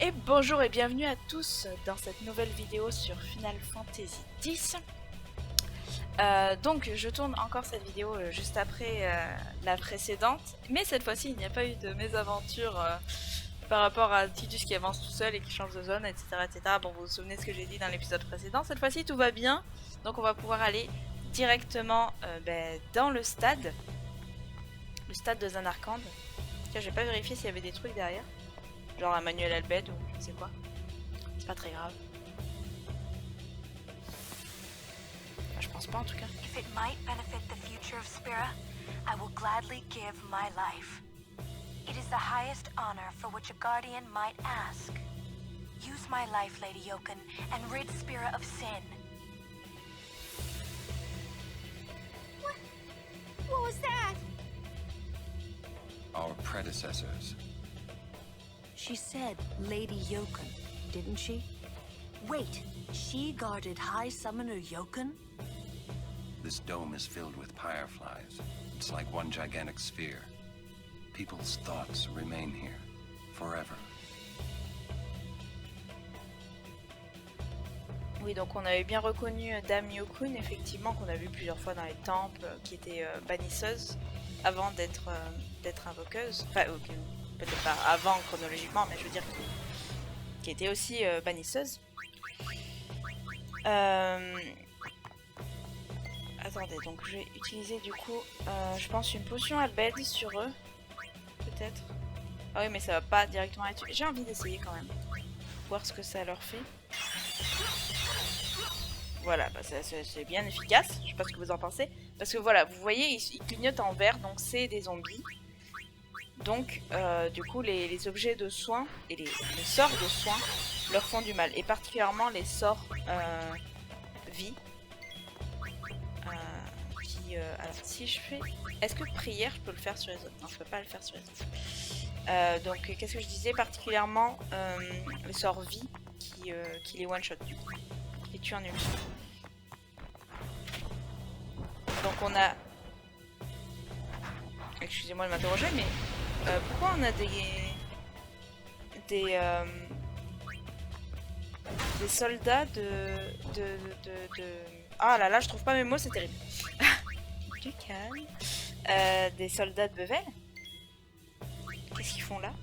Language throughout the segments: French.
Et bonjour et bienvenue à tous dans cette nouvelle vidéo sur Final Fantasy X. Donc je tourne encore cette vidéo juste après la précédente, mais cette fois-ci il n'y a pas eu de mésaventure par rapport à Tidus qui avance tout seul et qui change de zone, etc. etc. Bon, vous vous souvenez de ce que j'ai dit dans l'épisode précédent, cette fois-ci tout va bien, donc on va pouvoir aller directement dans le stade de Zanarkand. Tiens, j'ai pas vérifié s'il y avait des trucs derrière, genre un manuel Albed ou je ne sais quoi. C'est pas très grave. Je pense pas en tout cas. If it might benefit the future of Spira, I will gladly give my life. It is the highest honor for which a guardian might ask. Use my life, Lady Yoken, and rid Spira of sin. What was that? Our predecessors. She said Lady Yoken, didn't she? Wait, she guarded High Summoner Yoken? This dome is filled with fireflies. It's like one gigantic sphere. People's thoughts remain here, forever. Oui, donc on avait bien reconnu Dame Yokun, effectivement, qu'on a vu plusieurs fois dans les temples, qui était bannisseuse, avant d'être invoqueuse. Enfin, okay, peut-être pas avant chronologiquement, mais je veux dire qui était aussi bannisseuse. Attendez, donc je vais utiliser du coup, je pense, une potion Albed sur eux. Peut-être. Ah oui, mais ça va pas directement être... J'ai envie d'essayer quand même. Voir ce que ça leur fait. Voilà, bah c'est bien efficace. Je sais pas ce que vous en pensez. Parce que voilà, vous voyez, ils clignotent en vert, donc c'est des zombies. Donc, du coup, les objets de soins et les sorts de soins leur font du mal. Et particulièrement les sorts vie. Alors, si je fais... Est-ce que prière, je peux le faire sur les autres? Non, je peux pas le faire sur les autres. Donc, qu'est-ce que je disais? Particulièrement les sorts vie qui les one-shot, du coup. Qui les tuent en une shot. Donc, on a... Excusez-moi de m'interroger, mais pourquoi on a des soldats de... Ah là là, je trouve pas mes mots, c'est terrible. Du calme. Des soldats de Bevel. Qu'est-ce qu'ils font là?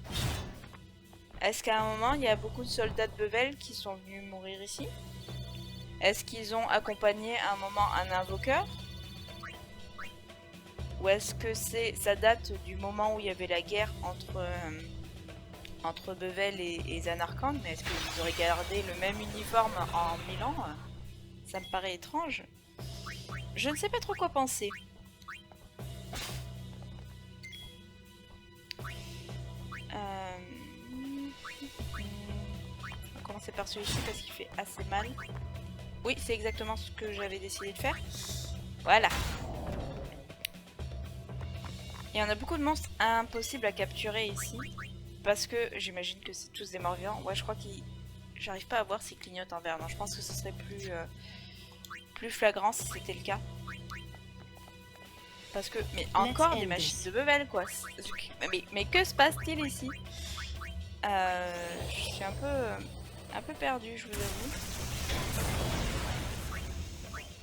Est-ce qu'à un moment, il y a beaucoup de soldats de Bevel qui sont venus mourir ici? Est-ce qu'ils ont accompagné à un moment un invoqueur? Ou est-ce que ça date du moment où il y avait la guerre entre Bevel et Zanarkand? Mais est-ce qu'ils auraient gardé le même uniforme en 1000 ans? Ça me paraît étrange. Je ne sais pas trop quoi penser. On va commencer par celui-ci parce qu'il fait assez mal. Oui, c'est exactement ce que j'avais décidé de faire. Voilà. Il y en a beaucoup de monstres impossibles à capturer ici. Parce que j'imagine que c'est tous des morts vivants. Ouais, je crois qu'ils... J'arrive pas à voir s'ils clignotent en vert. Non, je pense que ce serait plus flagrant si c'était le cas. Parce que... Mais encore des machines de Bevel, quoi. Mais que se passe-t-il ici? Je suis un peu perdue, je vous avoue.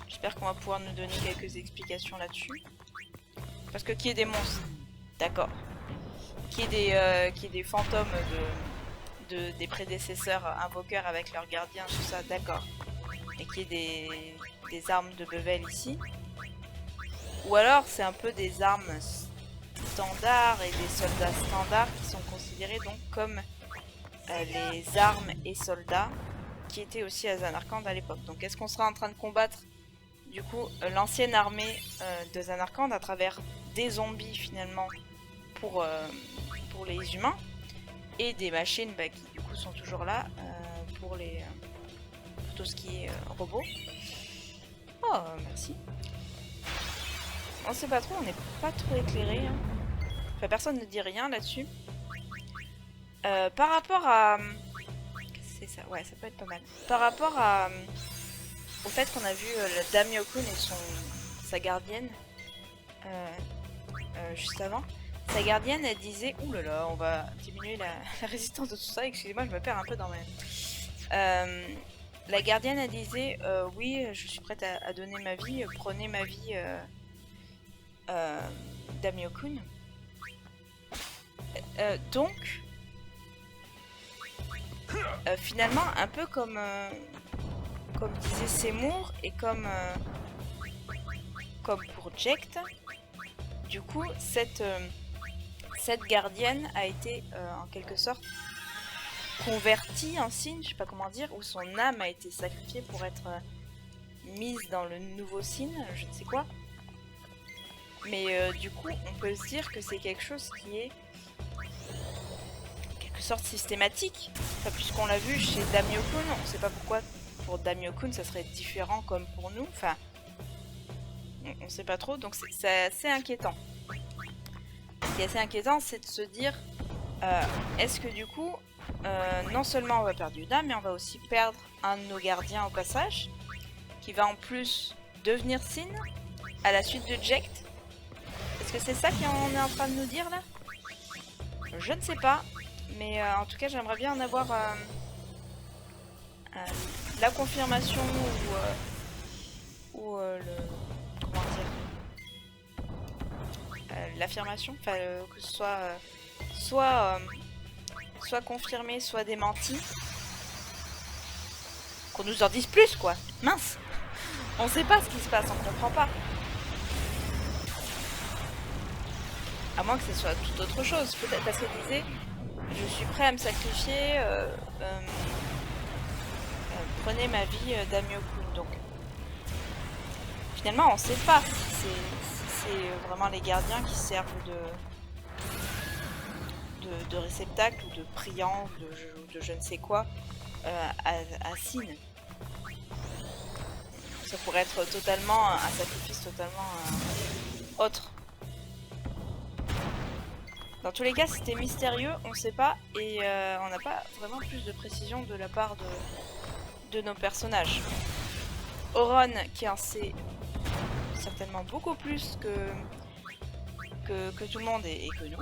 J'espère qu'on va pouvoir nous donner quelques explications là-dessus. Parce que qui est des monstres, d'accord. Qui est des fantômes des prédécesseurs invoqueurs avec leurs gardiens, tout ça, d'accord. Et qui est des armes de Bevel ici. Ou alors c'est un peu des armes standards et des soldats standards qui sont considérés donc comme les armes et soldats qui étaient aussi à Zanarkand à l'époque. Donc est-ce qu'on sera en train de combattre du coup l'ancienne armée de Zanarkand à travers des zombies finalement pour les humains et des machines qui du coup sont toujours là pour tout ce qui est robot. Oh merci. On sait pas trop, on n'est pas trop éclairé. Hein. Enfin, personne ne dit rien là-dessus. Par rapport à... C'est ça, ouais, ça peut être pas mal. Par rapport au fait qu'on a vu la Dame Yokun et sa gardienne juste avant, Sa gardienne, elle disait... Ouh là là, on va diminuer la résistance de tout ça. Excusez-moi, je me perds un peu dans mes... la gardienne, elle disait... oui, je suis prête à donner ma vie. Prenez ma vie, Damio-kun. Donc... finalement, un peu comme disait Seymour et comme pour Jecht, du coup, cette gardienne a été en quelque sorte convertie en Sin, je sais pas comment dire, ou son âme a été sacrifiée pour être mise dans le nouveau Sin, je ne sais quoi. Mais du coup, on peut se dire que c'est quelque chose qui est sorte systématique, enfin, puisqu'on l'a vu chez Damio-kun, on sait pas pourquoi pour Damio-kun ça serait différent comme pour nous, enfin on sait pas trop, donc c'est assez inquiétant. Ce qui est assez inquiétant, c'est de se dire est-ce que du coup non seulement on va perdre Yuna, mais on va aussi perdre un de nos gardiens au passage, qui va en plus devenir Sin à la suite de Jecht. Est-ce que c'est ça qu'on est en train de nous dire là? Je ne sais pas. Mais en tout cas, j'aimerais bien en avoir la confirmation ou comment dire, l'affirmation, enfin que ce soit soit confirmé, soit démenti, qu'on nous en dise plus quoi. Mince, on sait pas ce qui se passe, on comprend pas. À moins que ce soit tout autre chose, peut-être parce qu'elle disait. Je suis prêt à me sacrifier, prenez ma vie Damio-kun. Donc finalement on sait pas si c'est vraiment les gardiens qui servent de réceptacle ou de priant ou de je ne sais quoi à Sin. Ça pourrait être totalement un sacrifice totalement autre. Dans tous les cas, c'était mystérieux, on sait pas, et on n'a pas vraiment plus de précision de la part de nos personnages. Auron, qui en sait certainement beaucoup plus que tout le monde et que nous.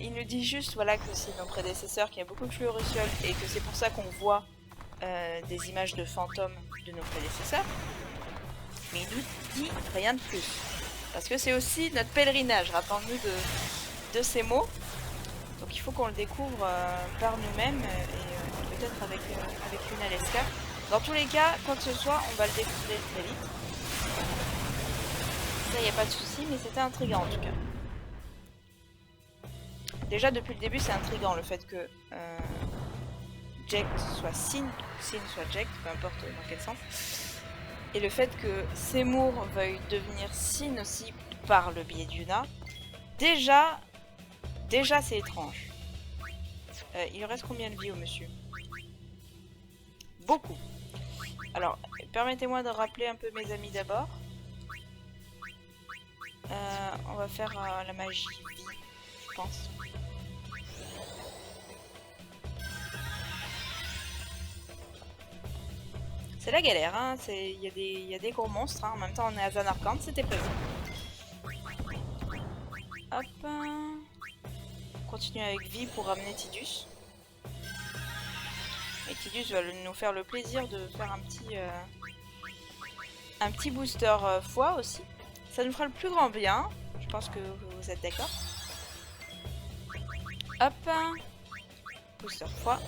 Il nous dit juste voilà, que c'est nos prédécesseurs qui a beaucoup de fluorocioles et que c'est pour ça qu'on voit des images de fantômes de nos prédécesseurs. Mais il nous dit rien de plus. Parce que c'est aussi notre pèlerinage, rappelons-nous de ces mots. Donc il faut qu'on le découvre par nous-mêmes et peut-être avec une Aleska. Dans tous les cas, quoi que ce soit, on va le découvrir très vite. Ça, il n'y a pas de souci, mais c'était intriguant en tout cas. Déjà, depuis le début, c'est intriguant le fait que Jecht soit Sin soit Jecht, peu importe dans quel sens. Et le fait que Seymour veuille devenir Sin aussi par le biais d'Yuna, déjà c'est étrange. Il reste combien de vie au monsieur? Beaucoup. Alors, permettez-moi de rappeler un peu mes amis d'abord. On va faire la magie vie, je pense. C'est la galère, hein. Il y a des gros monstres, hein. En même temps on est à Zanarkand, c'était prévu. Hop. On continue avec vie pour ramener Tidus. Et Tidus va nous faire le plaisir de faire un petit booster foi aussi. Ça nous fera le plus grand bien. Je pense que vous êtes d'accord. Hop. Booster foi.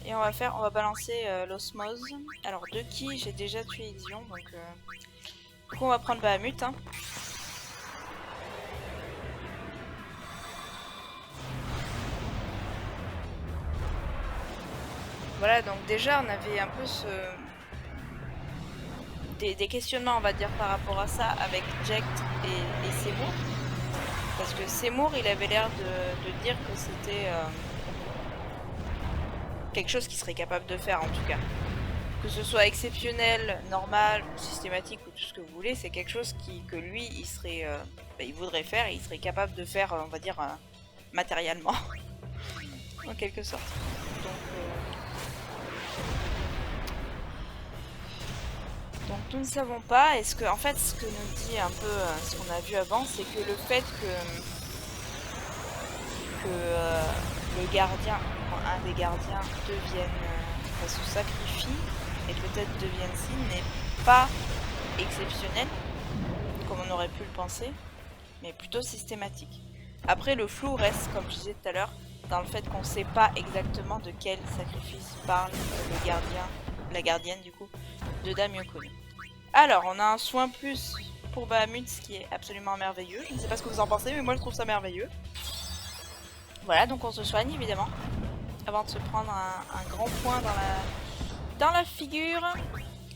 Et on va balancer l'osmose. Alors de qui j'ai déjà tué Ixion, donc du coup on va prendre Bahamut. Hein. Voilà, donc déjà on avait un peu des questionnements, on va dire, par rapport à ça avec Jecht et Seymour. Parce que Seymour, il avait l'air de dire que c'était quelque chose qu'il serait capable de faire en tout cas. Que ce soit exceptionnel, normal, systématique ou tout ce que vous voulez, c'est quelque chose que lui, il voudrait faire et il serait capable de faire, on va dire, matériellement. En quelque sorte. Donc, Donc nous ne savons pas. Est-ce que, en fait, ce que nous dit un peu ce qu'on a vu avant, c'est que le fait que le gardien, un des gardiens devienne, se sacrifie et peut-être devienne Sin n'est pas exceptionnel, comme on aurait pu le penser, mais plutôt systématique. Après, le flou reste, comme je disais tout à l'heure, dans le fait qu'on ne sait pas exactement de quel sacrifice parle le gardien, la gardienne du coup, de Dame Yukon. Alors, on a un soin plus pour Bahamut, ce qui est absolument merveilleux. Je ne sais pas ce que vous en pensez, mais moi je trouve ça merveilleux. Voilà, donc on se soigne évidemment, avant de se prendre un grand point dans la figure.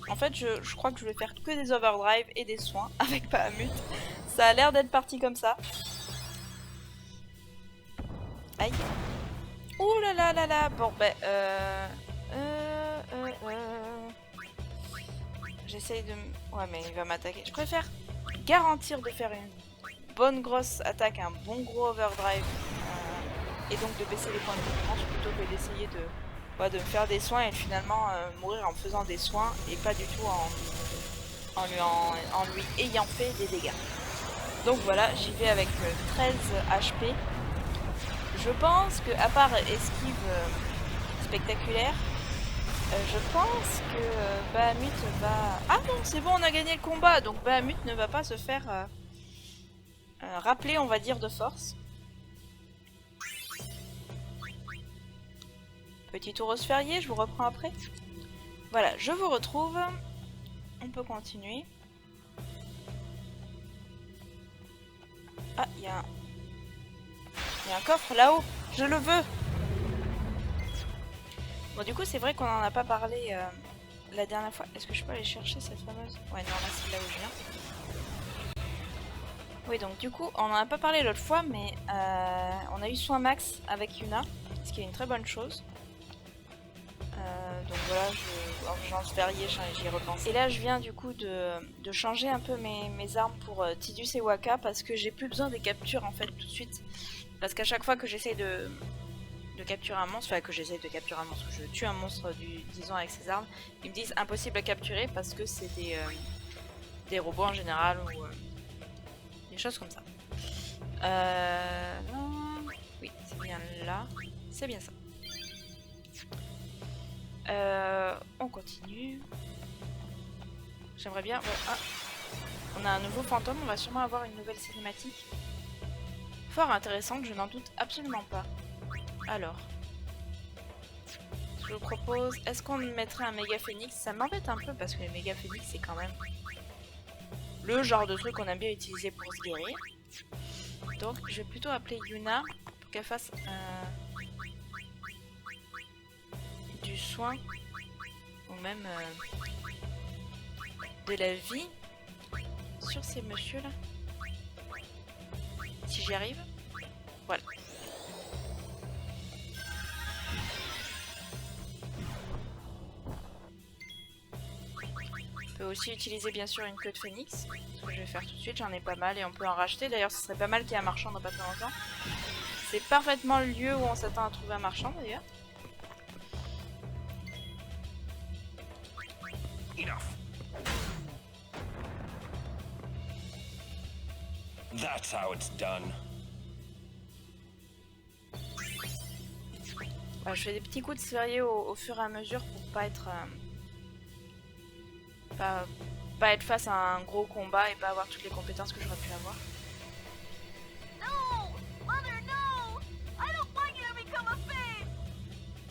En fait, je crois que je vais faire que des overdrive et des soins avec Bahamut. Ça a l'air d'être parti comme ça. Aïe. Ouh là là là là. Bon ben j'essaye de... Ouais mais il va m'attaquer. Je préfère garantir de faire une bonne grosse attaque, un bon gros overdrive. Et donc de baisser les points de défense plutôt que d'essayer de me faire des soins et finalement mourir en faisant des soins et pas du tout en lui ayant fait des dégâts. Donc voilà, j'y vais avec 13 HP. Je pense que, à part esquive spectaculaire, je pense que Bahamut va... Ah non, c'est bon, on a gagné le combat, donc Bahamut ne va pas se faire rappeler, on va dire, de force. Petit tour au sphérié, je vous reprends après. Voilà, je vous retrouve. On peut continuer. Ah, il y a un coffre là-haut. Je le veux. Bon, du coup, c'est vrai qu'on en a pas parlé la dernière fois. Est-ce que je peux aller chercher cette fameuse... Ouais, non, là, c'est là où je viens. Oui, donc du coup, on en a pas parlé l'autre fois, mais on a eu soin max avec Yuna, ce qui est une très bonne chose. Donc voilà, j'en sphérié, j'y repense. Et là, je viens du coup de changer un peu mes armes pour Tidus et Wakka parce que j'ai plus besoin des captures en fait tout de suite. Parce qu'à chaque fois que j'essaye de capturer un monstre, enfin que j'essaye de capturer un monstre, que je tue un monstre, disons avec ces armes, ils me disent impossible à capturer parce que c'est des robots en général ou des choses comme ça. Oui, c'est bien là, c'est bien ça. On continue. J'aimerais bien... Ouais, ah. On a un nouveau fantôme, on va sûrement avoir une nouvelle cinématique. Fort intéressante, je n'en doute absolument pas. Alors. Je vous propose... Est-ce qu'on mettrait un méga phénix? Ça m'embête un peu parce que les méga phénix c'est quand même le genre de truc qu'on aime bien utiliser pour se guérir. Donc je vais plutôt appeler Yuna pour qu'elle fasse... du soin ou même de la vie sur ces messieurs là, si j'y arrive. Voilà. On peut aussi utiliser bien sûr une queue de phénix, ce que je vais faire tout de suite, j'en ai pas mal et on peut en racheter. D'ailleurs ce serait pas mal qu'il y ait un marchand dans pas très longtemps. C'est parfaitement le lieu où on s'attend à trouver un marchand d'ailleurs. That's how it's done. Voilà, je fais des petits coups de sphérié au fur et à mesure pour pas être pas être face à un gros combat et pas avoir toutes les compétences que j'aurais pu avoir. No! Mother, no! I don't want you to become a Fade!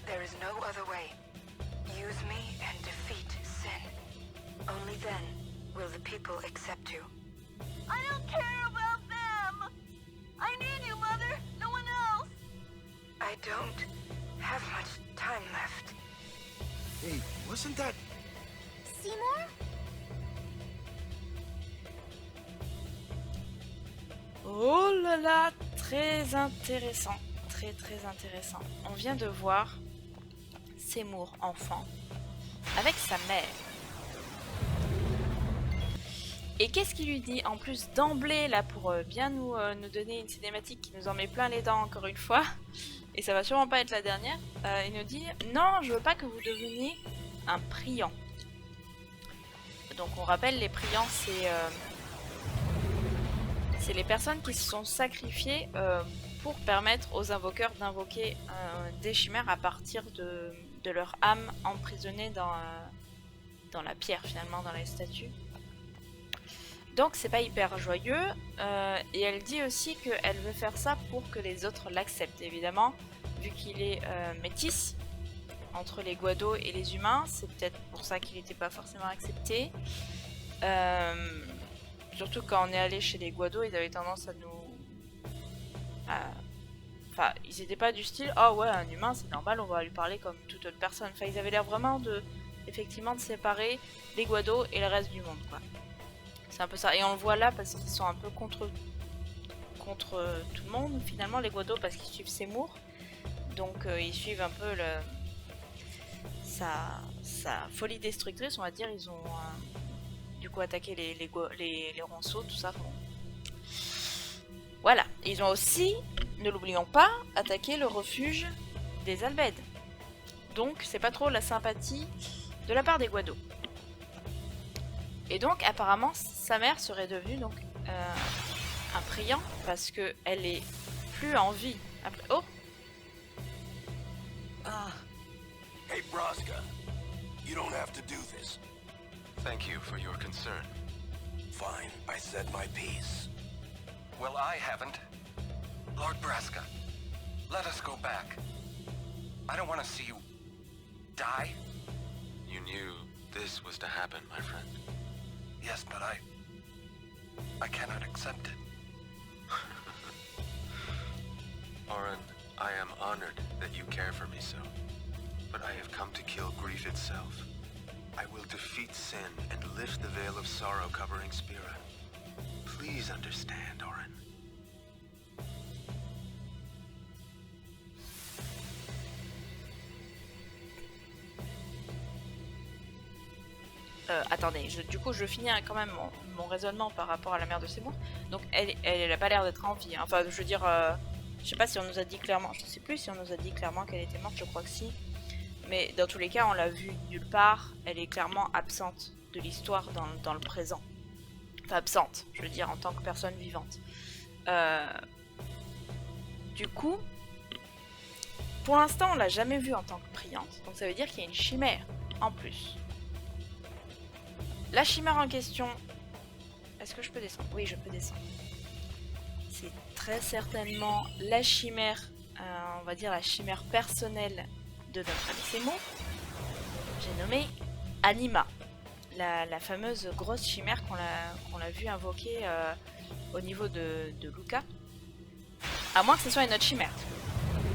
There is no other way. Use me and defeat Sin. Only then will the people accept you. I don't care about them! I need you, Mother! No one else! I don't have much time left. Hey, wasn't that... Seymour? Oh là là, très intéressant, très intéressant. On vient de voir Seymour enfant avec sa mère. Et qu'est-ce qu'il lui dit en plus d'emblée là pour bien nous donner une cinématique qui nous en met plein les dents encore une fois. Et ça va sûrement pas être la dernière. Il nous dit non, je veux pas que vous deveniez un priant. Donc on rappelle, les priants, c'est les personnes qui se sont sacrifiées pour permettre aux invoqueurs d'invoquer des chimères à partir de leur âme emprisonnée dans la pierre, finalement, dans les statues. Donc c'est pas hyper joyeux, et elle dit aussi qu'elle veut faire ça pour que les autres l'acceptent, évidemment, vu qu'il est métis entre les Guado et les humains, c'est peut-être pour ça qu'il n'était pas forcément accepté. Surtout quand on est allé chez les Guado, ils avaient tendance à nous... Enfin, ils étaient pas du style « Oh ouais, un humain, c'est normal, on va lui parler comme toute autre personne ». Enfin, ils avaient l'air vraiment effectivement de séparer les Guado et le reste du monde, quoi. C'est un peu ça. Et on le voit là parce qu'ils sont un peu contre tout le monde, finalement, les Guado, parce qu'ils suivent Seymour. Donc ils suivent un peu sa folie destructrice, on va dire. Ils ont du coup attaqué les ronceaux, tout ça. Bon. Voilà. Et ils ont aussi, ne l'oublions pas, attaqué le refuge des Albed. Donc c'est pas trop la sympathie de la part des Guado. Et donc apparemment sa mère serait devenue donc un priant parce que elle est plus en vie. Après... Oh. Hey, Braska. You don't have to do this. Thank you for your concern. Fine, I said my piece. Well, I haven't. Lord Braska, let us go back. I don't want to see you die. You knew this was to happen, my friend. Yes, but I cannot accept it. Orin, I am honored that you care for me so. But I have come to kill grief itself. I will defeat sin and lift the veil of sorrow covering Spira. Please understand, Orin. Attendez, du coup je finis quand même mon raisonnement par rapport à la mère de Seymour. Donc elle a pas l'air d'être en vie, hein. Enfin je veux dire, je sais pas si on nous a dit clairement, je sais plus si on nous a dit clairement qu'elle était morte, je crois que si. Mais dans tous les cas on l'a vue nulle part, elle est clairement absente de l'histoire dans le présent. Enfin absente, je veux dire en tant que personne vivante. Du coup, pour l'instant on l'a jamais vue en tant que priante, donc ça veut dire qu'il y a une chimère en plus. La chimère en question... Est-ce que je peux descendre? Oui, je peux descendre. C'est très certainement la chimère, on va dire la chimère personnelle de notre ami Seymour. J'ai nommé Anima. La fameuse grosse chimère qu'on l'a vu invoquer au niveau de Luca. À moins que ce soit une autre chimère.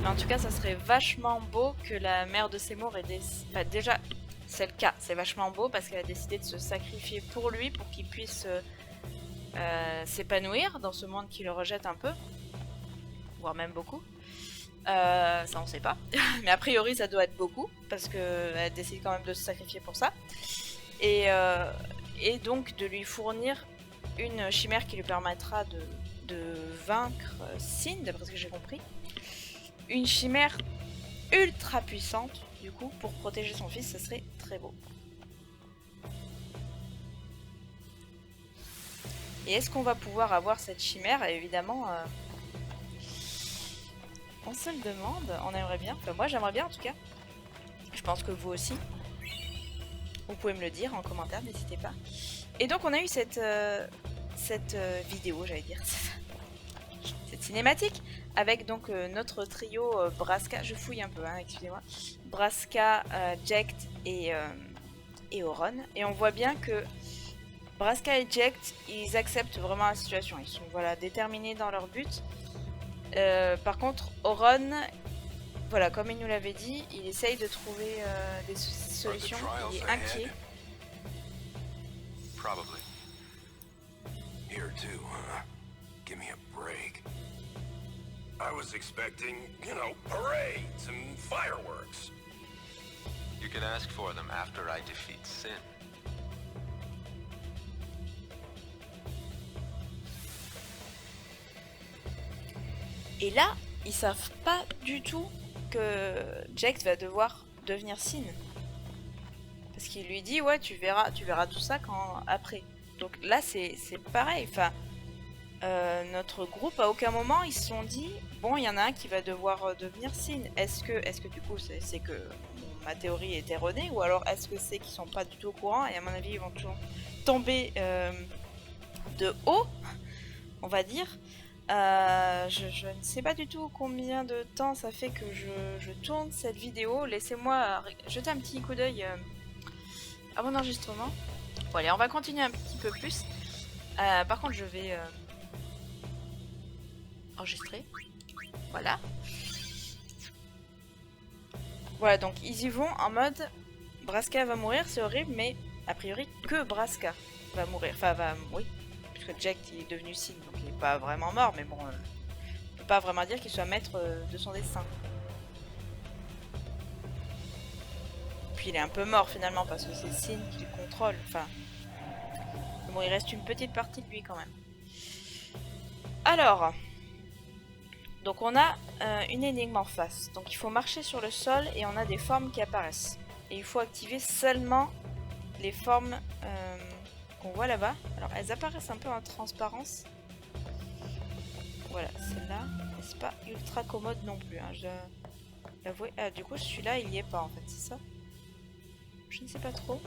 Mais en tout cas, ça serait vachement beau que la mère de Seymour ait des... Enfin, déjà... C'est le cas, c'est vachement beau parce qu'elle a décidé de se sacrifier pour lui, pour qu'il puisse s'épanouir dans ce monde qui le rejette un peu, voire même beaucoup. Ça on sait pas, mais a priori ça doit être beaucoup parce qu'elle décide quand même de se sacrifier pour ça. Et donc de lui fournir une chimère qui lui permettra de vaincre Sin, d'après ce que j'ai compris. Une chimère ultra puissante. Du coup, pour protéger son fils, ce serait très beau. Et est-ce qu'on va pouvoir avoir cette chimère? Évidemment, on se le demande, on aimerait bien. Enfin, moi, j'aimerais bien en tout cas. Je pense que vous aussi. Vous pouvez me le dire en commentaire, n'hésitez pas. Et donc, on a eu cette vidéo, j'allais dire, cette cinématique. Avec donc notre trio Braska, je fouille un peu, hein, excusez-moi, Braska, Jecht et Oron. Et on voit bien que Braska et Jecht, ils acceptent vraiment la situation. Ils sont voilà, déterminés dans leur but. Par contre, Oron, voilà, comme il nous l'avait dit, il essaye de trouver des solutions. Il est inquiet. Probably. Here too, huh? Give me a break. I was expecting, you know, parades and fireworks. You can ask for them after I defeat Sin. Et là, ils savent pas du tout que Jecht va devoir devenir Sin. Parce qu'il lui dit ouais tu verras tout ça quand après. Donc là c'est pareil. Enfin, notre groupe à aucun moment ils se sont dit bon il y en a un qui va devoir devenir Sin. Est-ce que du coup c'est que ma théorie est erronée ou alors est-ce que c'est qu'ils sont pas du tout au courant et à mon avis ils vont toujours tomber de haut, on va dire. Je ne sais pas du tout combien de temps ça fait que je tourne cette vidéo. Laissez-moi jeter un petit coup d'œil à mon enregistrement. Bon allez, on va continuer un petit peu plus. Par contre, je vais enregistrer. Voilà. Voilà, donc ils y vont en mode Braska va mourir, c'est horrible, mais a priori que Braska va mourir. Enfin, oui. Puisque Jack il est devenu Sin, donc il est pas vraiment mort, mais bon, on peut pas vraiment dire qu'il soit maître de son destin. Puis il est un peu mort finalement parce que c'est Sin qui le contrôle. Enfin, bon, il reste une petite partie de lui quand même. Alors, donc on a une énigme en face. Donc il faut marcher sur le sol et on a des formes qui apparaissent. Et il faut activer seulement les formes qu'on voit là-bas. Alors elles apparaissent un peu en transparence. Voilà, celle-là. C'est pas ultra commode non plus. Hein, je l'avoue. Ah, du coup celui-là il y est pas en fait, c'est ça? Je ne sais pas trop.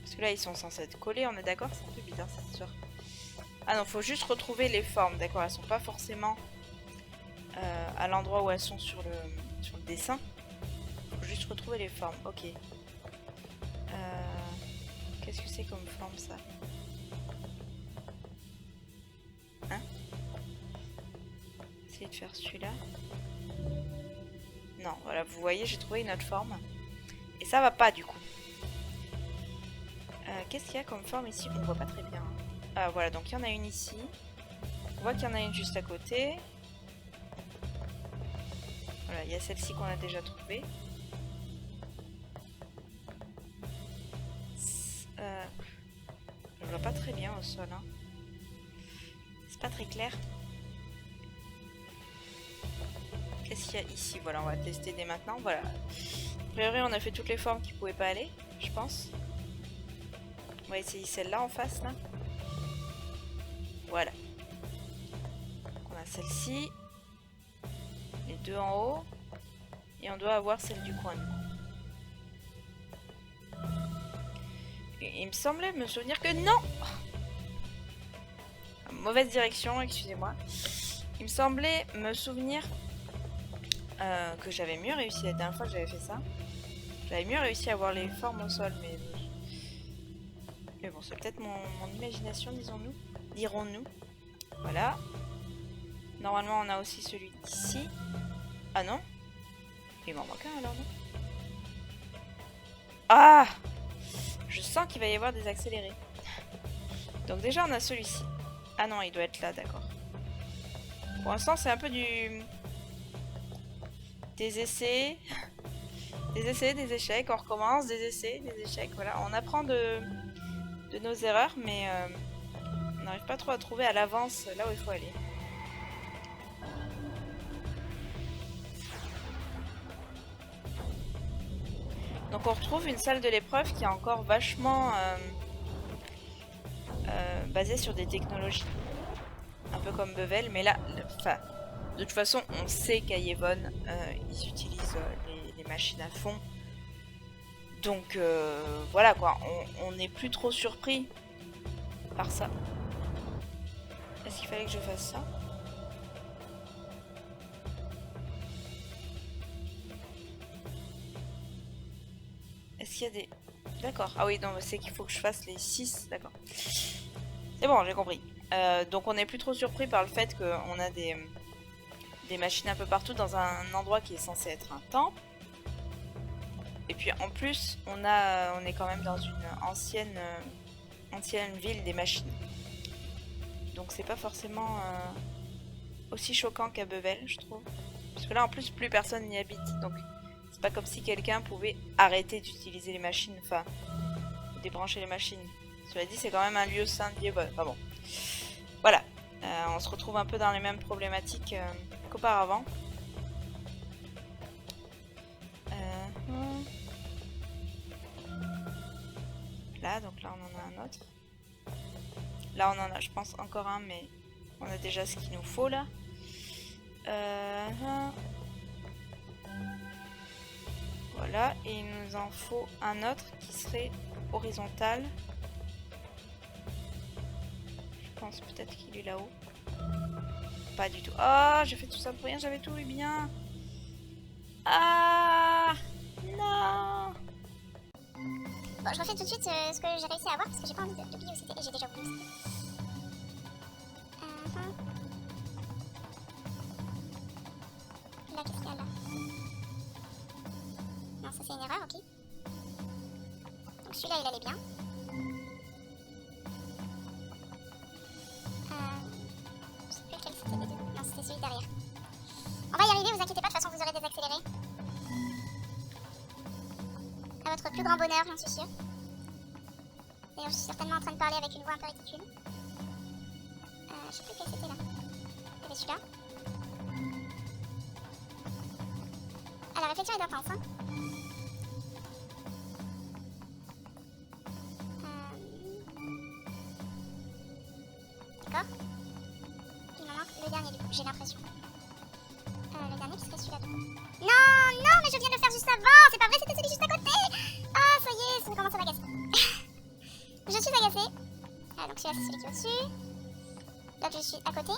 Parce que là ils sont censés être collés, on est d'accord? C'est un peu bizarre cette histoire. Ah non, faut juste retrouver les formes, d'accord? Elles sont pas forcément à l'endroit où elles sont sur le dessin. Faut juste retrouver les formes, ok. Qu'est-ce que c'est comme forme ça? Hein? Essayez de faire celui-là. Non, voilà, vous voyez, j'ai trouvé une autre forme. Et ça va pas du coup. Qu'est-ce qu'il y a comme forme ici? On ne voit pas très bien. Ah voilà, donc il y en a une ici. On voit qu'il y en a une juste à côté. Voilà, il y a celle-ci qu'on a déjà trouvée. Je vois pas très bien au sol. Hein. C'est pas très clair. Qu'est-ce qu'il y a ici? Voilà, on va tester dès maintenant. Voilà. A priori, on a fait toutes les formes qui pouvaient pas aller, je pense. On va essayer celle-là en face, là. Voilà. Donc, on a celle-ci. Les deux en haut. Et on doit avoir celle du coin, du coup. Et il me semblait me souvenir que non! Mauvaise direction, excusez-moi. Il me semblait me souvenir que j'avais mieux réussi la dernière fois que j'avais fait ça. J'avais mieux réussi à avoir les formes au sol, mais bon, c'est peut-être mon imagination, disons-nous. Dirons-nous. Voilà. Normalement, on a aussi celui d'ici. Ah non? Il m'en manque un alors, non? Ah! Je sens qu'il va y avoir des accélérés. Donc déjà, on a celui-ci. Ah non, il doit être là, d'accord. Pour l'instant, c'est un peu des essais. Des essais, des échecs. On recommence, des essais, des échecs. Voilà, on apprend de nos erreurs, mais on n'arrive pas trop à trouver à l'avance là où il faut aller. Donc on retrouve une salle de l'épreuve qui est encore vachement basée sur des technologies. Un peu comme Bevel, mais là, enfin, de toute façon, on sait qu'à Yevon, ils utilisent les machines à fond. Donc voilà quoi, on n'est plus trop surpris par ça. Est-ce qu'il fallait que je fasse ça? Est-ce qu'il y a des... D'accord. Ah oui, non, c'est qu'il faut que je fasse les 6. D'accord. C'est bon, j'ai compris. Donc on n'est plus trop surpris par le fait qu'on a des machines un peu partout dans un endroit qui est censé être un temple. Et puis en plus, on est quand même dans une ancienne ville des machines. Donc c'est pas forcément aussi choquant qu'à Bevel, je trouve. Parce que là en plus, plus personne n'y habite. Donc c'est pas comme si quelqu'un pouvait arrêter d'utiliser les machines, enfin, débrancher les machines. Cela dit, c'est quand même un lieu saint de Yevon. Enfin bon. Voilà. On se retrouve un peu dans les mêmes problématiques qu'auparavant. un autre. Là on en a je pense encore un mais on a déjà ce qu'il nous faut là. Voilà, et il nous en faut un autre qui serait horizontal. Je pense peut-être qu'il est là-haut. Pas du tout. Oh, j'ai fait tout ça pour rien, j'avais tout eu bien. Ah non. Bon, je refais tout de suite ce que j'ai réussi à avoir parce que j'ai pas envie d'oublier où c'était et j'ai déjà oublié où c'était. Là, qu'est-ce qu'il y a là? Non, ça c'est une erreur, ok. Donc celui-là il allait bien. Je sais plus lequel c'était les deux. Non, c'était celui derrière. On va y arriver, vous inquiétez pas, de toute façon vous aurez désaccéléré. À votre plus grand bonheur, j'en suis sûre. D'ailleurs, je suis certainement en train de parler avec une voix un peu ridicule. Je sais plus lequel c'était là. Il y avait celui-là. Ah, la réflexion est intense, hein. D'accord. Il me manque le dernier du coup, j'ai l'impression. Le dernier qui serait celui-là du coup. Non, non, mais je viens de le faire juste avant. C'est pas vrai, c'était celui juste à côté. Ah, ça y est, ça commence à m'agacer. Je suis agacée. Ah, donc celui-là c'est celui qui est au-dessus. L'autre je suis à côté.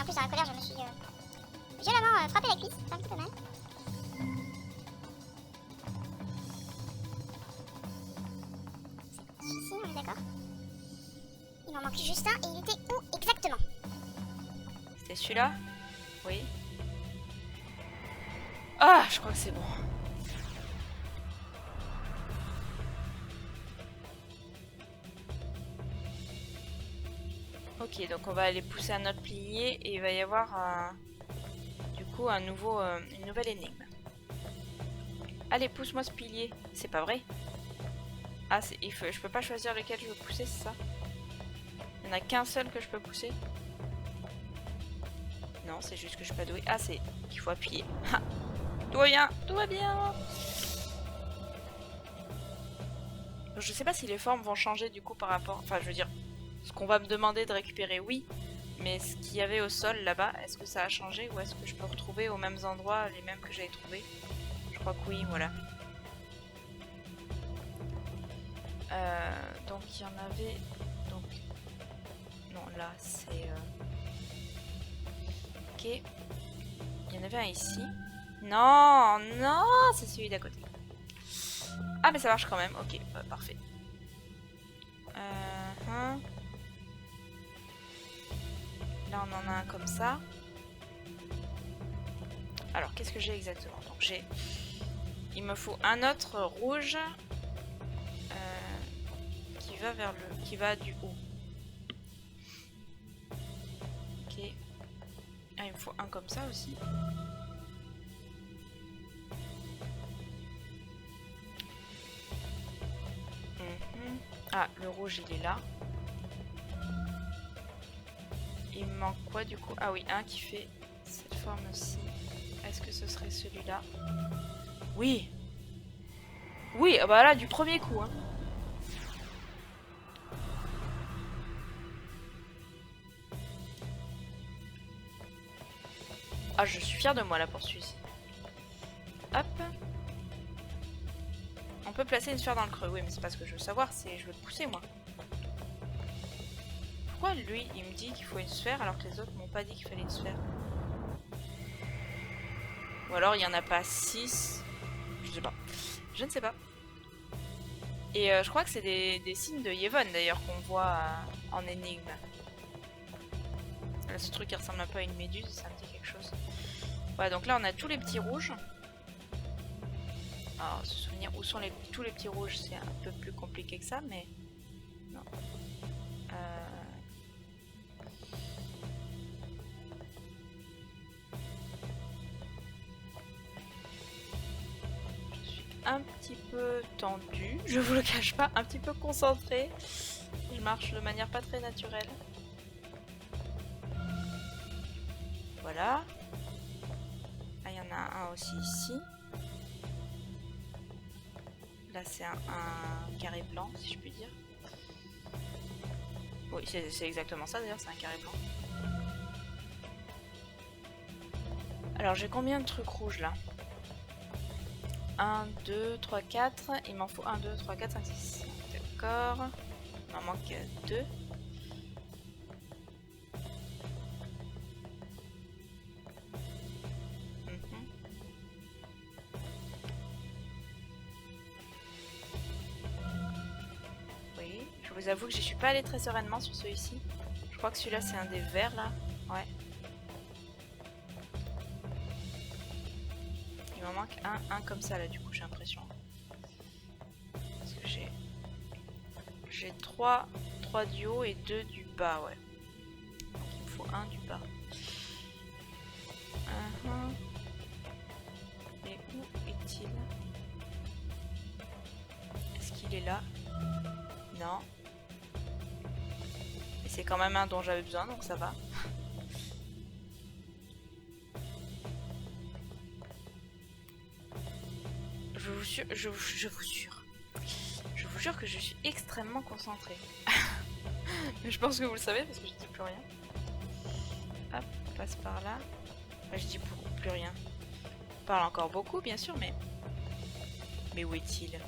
En plus dans la colère je me suis violemment frappé la cuisse, c'est un petit peu mal. C'est ici, on est d'accord. Il m'en manque juste un et il était où exactement? C'était celui-là? Oui. Ah, je crois que c'est bon. Ok, donc on va aller pousser un autre pilier et il va y avoir du coup une nouvelle énigme. Allez, pousse-moi ce pilier. C'est pas vrai. Ah, je peux pas choisir lequel je veux pousser, c'est ça? Il n'y en a qu'un seul que je peux pousser? Non, c'est juste que je suis pas douée. Ah, c'est qu'il faut appuyer. Ha! Tout va bien, tout va bien. Je sais pas si les formes vont changer du coup par rapport... Enfin, je veux dire, ce qu'on va me demander de récupérer, oui. Mais ce qu'il y avait au sol là-bas, est-ce que ça a changé? Ou est-ce que je peux retrouver aux mêmes endroits les mêmes que j'avais trouvés? Je crois que oui, voilà. Donc il y en avait... Donc... Non, là c'est... Ok. Il y en avait un ici. Non, non, c'est celui d'à côté. Ah, mais ça marche quand même. Ok, bah, parfait. Là, on en a un comme ça. Alors, qu'est-ce que j'ai exactement? Donc, j'ai... Il me faut un autre rouge qui va vers le... qui va du haut. Ok. Ah, il me faut un comme ça aussi. Ah, le rouge il est là. Il me manque quoi du coup? Ah oui, un qui fait cette forme-ci. Est-ce que ce serait celui-là? Oui! Oui, bah là, du premier coup. Hein. Ah, je suis fière de moi là pour celui-ci. Hop. On peut placer une sphère dans le creux. Oui, mais c'est pas ce que je veux savoir, c'est je veux le pousser moi. Pourquoi lui, il me dit qu'il faut une sphère alors que les autres m'ont pas dit qu'il fallait une sphère? Ou alors il n'y en a pas 6. Je sais pas. Je ne sais pas. Et je crois que c'est des signes de Yevon d'ailleurs qu'on voit en énigme. Là, ce truc qui ressemble un peu à une méduse, ça me dit quelque chose. Voilà, donc là on a tous les petits rouges. Alors, se souvenir où sont tous les petits rouges, c'est un peu plus compliqué que ça, mais... Non. Je suis un petit peu tendue, je vous le cache pas, un petit peu concentrée. Je marche de manière pas très naturelle. Voilà. Ah, il y en a un aussi ici. Là Là c'est un carré blanc si je puis dire. Oui c'est exactement ça d'ailleurs, c'est un carré blanc. Alors j'ai combien de trucs rouges là? 1, 2, 3, 4. Il m'en faut 1, 2, 3, 4, 5, 6. D'accord. Il m'en manque 2. Oui, je vous avoue que je suis pas allée très sereinement sur celui-ci. Je crois que celui-là c'est un des verts là. Ouais. Il m'en manque un comme ça là du coup j'ai l'impression. Parce que j'ai 3 du haut et 2 du bas, ouais. Donc il me faut 1 du bas. Et où est-il? Est-ce qu'il est là? Non. Mais c'est quand même un dont j'avais besoin donc ça va. Je vous jure que je suis extrêmement concentrée. Mais je pense que vous le savez parce que je dis plus rien. Hop, on passe par là. Moi je dis plus rien. On parle encore beaucoup bien sûr, mais où est-il?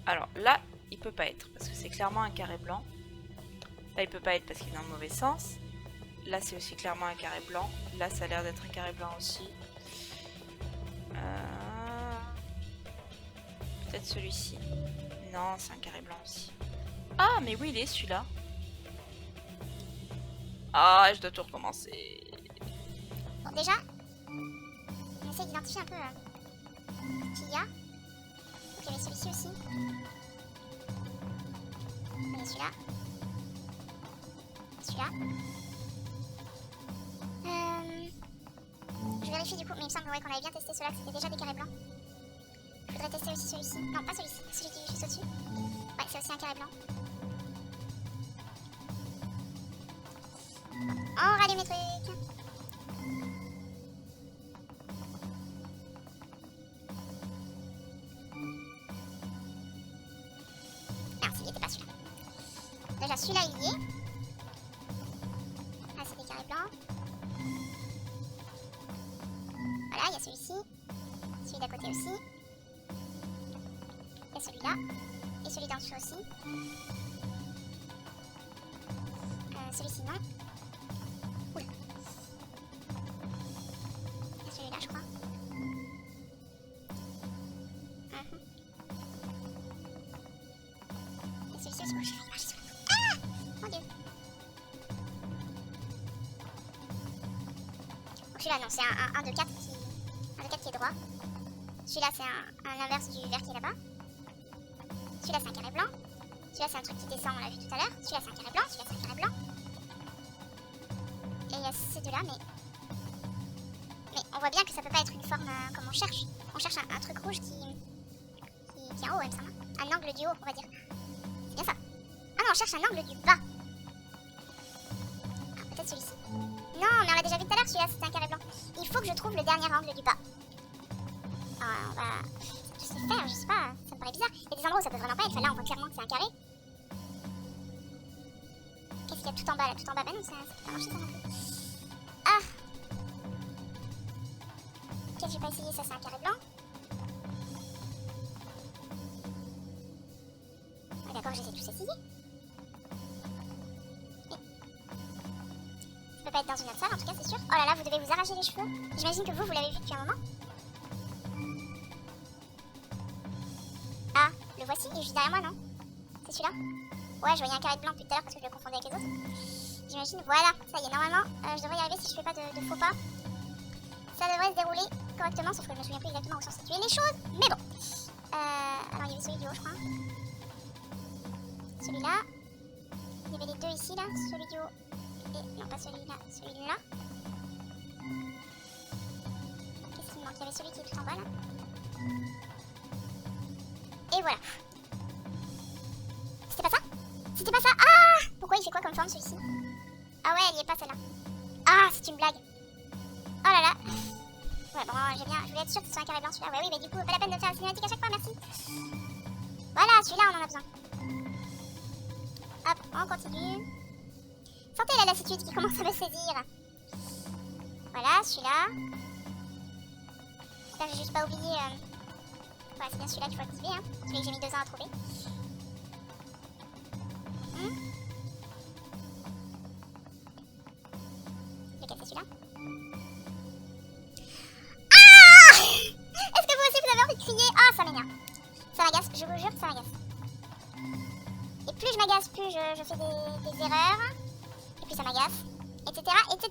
Alors là, il peut pas être parce que c'est clairement un carré blanc. Là, il peut pas être parce qu'il est dans le mauvais sens. Là, c'est aussi clairement un carré blanc. Là, ça a l'air d'être un carré blanc aussi. Peut-être celui-ci. Non, c'est un carré blanc aussi. Ah, mais oui, il est celui-là. Ah, je dois tout recommencer. Bon, déjà, on essaie d'identifier un peu ce qu'il y a. Donc, il y avait celui-ci aussi. Il y a celui-là. Celui-là. Je vérifie du coup, mais il me semble ouais, qu'on avait bien testé ceux-là, que c'était déjà des carrés blancs. Je voudrais tester aussi celui-ci. Non, pas celui-ci, celui qui est juste au-dessus. Ouais, c'est aussi un carré blanc. On rallume les trucs. Non, celui-là était pas celui-là. Déjà, celui-là, il y est. Là, c'est des carrés blancs. Voilà, il y a celui-ci. Celui d'à côté aussi. Il y a celui-là. Et celui d'en dessous aussi. Celui-ci, non. Oula. Il y a celui-là, je crois. Et celui-ci aussi. Oh, je vais marcher sur le... Ah! Mon dieu. Donc celui-là, non, c'est un 2, 4 qui... Un 2, 4 qui est droit. Celui-là, c'est un inverse du vert qui est là-bas. Celui-là, c'est un carré blanc. Celui-là, c'est un truc qui descend, on l'a vu tout à l'heure. Celui-là, c'est un carré blanc. Celui-là, c'est un carré blanc. Et il y a ces deux-là, mais on voit bien que ça peut pas être une forme comme on cherche. On cherche un truc rouge qui est en haut, il me semble. Un angle du haut, on va dire. C'est bien ça. Ah non, on cherche un angle du bas. Ah, peut-être celui-ci. Non, mais on l'a déjà vu tout à l'heure, celui-là, c'était un carré blanc. Il faut que je trouve le dernier angle du bas. Alors, on va... Je sais faire, je sais pas, ça me paraît bizarre. Il y a des endroits où ça peut vraiment pas être. Là, on voit clairement que c'est un carré. Qu'est-ce qu'il y a tout en bas là? Tout en bas, bah non, ça peut pas marcher ça non plus. Ah! Ok, j'ai pas essayé, ça c'est un carré blanc. Ah, d'accord, j'ai tous essayé. Ça peut pas être dans une autre salle en tout cas, c'est sûr. Oh là là, vous devez vous arracher les cheveux. J'imagine que vous l'avez vu depuis un moment. Ah, le voici, il est juste derrière moi, non? C'est celui-là? Ouais, je voyais un carré blanc depuis tout à l'heure parce que je le confondais avec les autres. J'imagine, voilà, ça y est, normalement, je devrais y arriver si je fais pas de faux pas. Ça devrait se dérouler correctement, sauf que je me souviens plus exactement où sont situées les choses, mais bon. Alors, il y avait celui du haut, je crois. Celui-là. Il y avait les deux ici, là, celui du haut. Et non, pas celui-là, celui-là. Qu'est-ce qu'il me manque? Il y avait celui qui est tout en bas, là. Et voilà. C'était pas ça? C'était pas ça? Ah! Pourquoi il fait quoi comme forme celui-ci? Ah ouais, elle y est pas celle-là. Ah, c'est une blague. Oh là là. Ouais, bon, je voulais être sûre que ce soit un carré blanc celui-là. Ouais, oui, mais du coup, pas la peine de faire la cinématique à chaque fois, merci. Voilà, celui-là, on en a besoin. Hop, on continue. Sentez la lassitude qui commence à me saisir. Voilà, celui-là. J'espère que j'ai juste pas oublié. Voilà, c'est bien celui-là qu'il faut activer, hein. Celui que j'ai mis 2 ans à trouver. Lequel c'est celui-là? Ah! Est-ce que vous aussi vous avez envie de crier? Ah, ça m'énerve. Ça m'agace, je vous jure que ça m'agace. Et plus je m'agace, plus je fais des erreurs. Et plus ça m'agace. Etc. etc.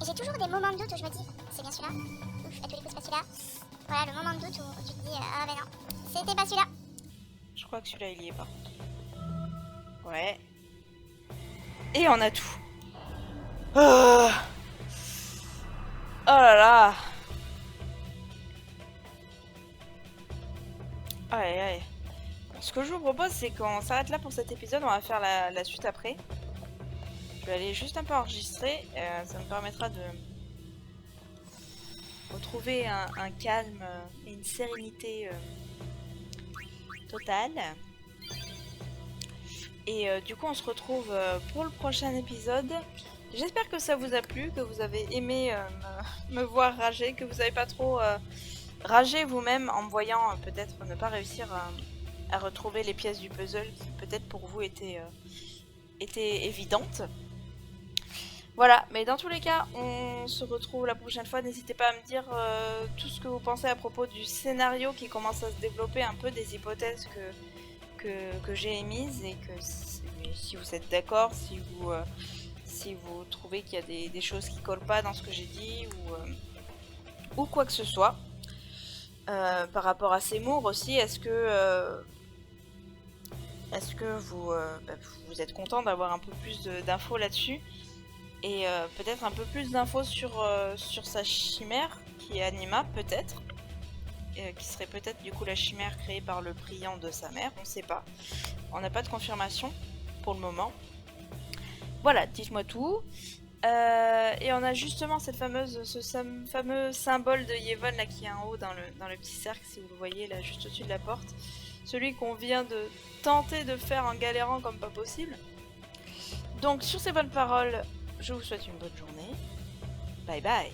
Et j'ai toujours des moments de doute où je me dis, c'est bien celui-là. Ouf, à tous les coups, c'est pas celui-là. Voilà, le moment de doute où tu te dis, ah ben non, c'était pas celui-là. Je crois que celui-là, il y est pas. Ouais. Et on a tout. Oh, oh là là. Aïe aïe. Ce que je vous propose, c'est qu'on s'arrête là pour cet épisode. On va faire la suite après. Je vais aller juste un peu enregistrer. Ça me permettra de retrouver un calme et une sérénité totale. Et du coup, on se retrouve pour le prochain épisode. J'espère que ça vous a plu, que vous avez aimé me voir rager, que vous n'avez pas trop ragé vous-même en me voyant peut-être ne pas réussir à retrouver les pièces du puzzle qui peut-être pour vous étaient évidentes. Voilà, mais dans tous les cas, on se retrouve la prochaine fois. N'hésitez pas à me dire tout ce que vous pensez à propos du scénario qui commence à se développer, un peu des hypothèses que j'ai émises, et que si vous êtes d'accord, si vous trouvez qu'il y a des choses qui collent pas dans ce que j'ai dit, ou quoi que ce soit. Par rapport à Seymour aussi, est-ce que vous êtes content d'avoir un peu plus d'infos là-dessus, et peut-être un peu plus d'infos sur sa chimère qui est Anima, peut-être, qui serait peut-être du coup la chimère créée par le priant de sa mère, on sait pas, on n'a pas de confirmation pour le moment. Voilà, dites-moi tout. Et on a justement ce fameux symbole de Yevon là qui est en haut dans le petit cercle, si vous le voyez là juste au-dessus de la porte. Celui qu'on vient de tenter de faire en galérant comme pas possible. Donc sur ces bonnes paroles, je vous souhaite une bonne journée. Bye bye.